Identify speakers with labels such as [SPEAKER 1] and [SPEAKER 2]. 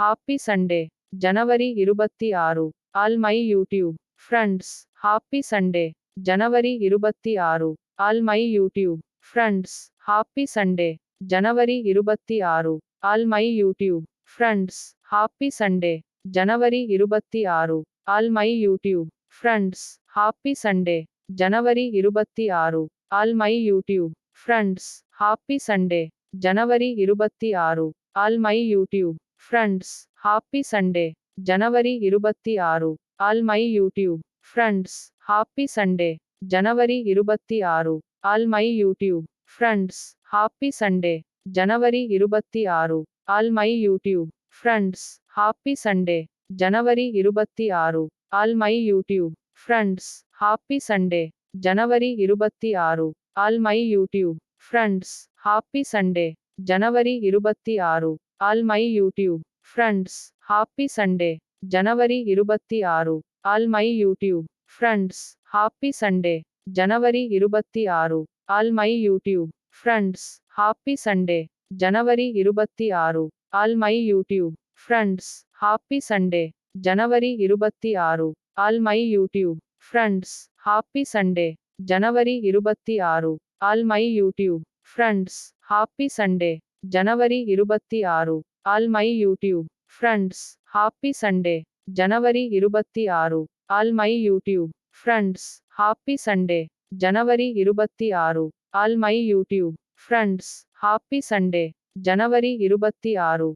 [SPEAKER 1] Happy Sunday. January 26. All my YouTube friends. Happy Sunday. January 26. All my YouTube friends. Happy Sunday. January 26. All my YouTube friends. Happy Sunday. January 26. All my YouTube friends. Happy Sunday. January 26. All my YouTube friends. Happy Sunday. January 26. All my YouTube friends. Happy Sunday. January 26. All my YouTube friends. Happy Sunday. January 26. All my YouTube friends. Happy Sunday. January 26. All my YouTube friends. Happy Sunday. January 26. All my YouTube friends. Happy Sunday. January 26. All my YouTube friends. Happy Sunday. January 26. All my YouTube friends. Happy Sunday. January 26. All my YouTube friends. Happy Sunday. January 26. All my YouTube friends. Happy Sunday. January 26. All my YouTube friends. Happy Sunday. January 26. All my YouTube friends. Happy Sunday. January 26. All my YouTube friends. Happy Sunday. January 26. All my YouTube friends. Happy Sunday. January 26. All my YouTube friends. Happy Sunday. January 26. All my YouTube friends. Happy Sunday. January 26.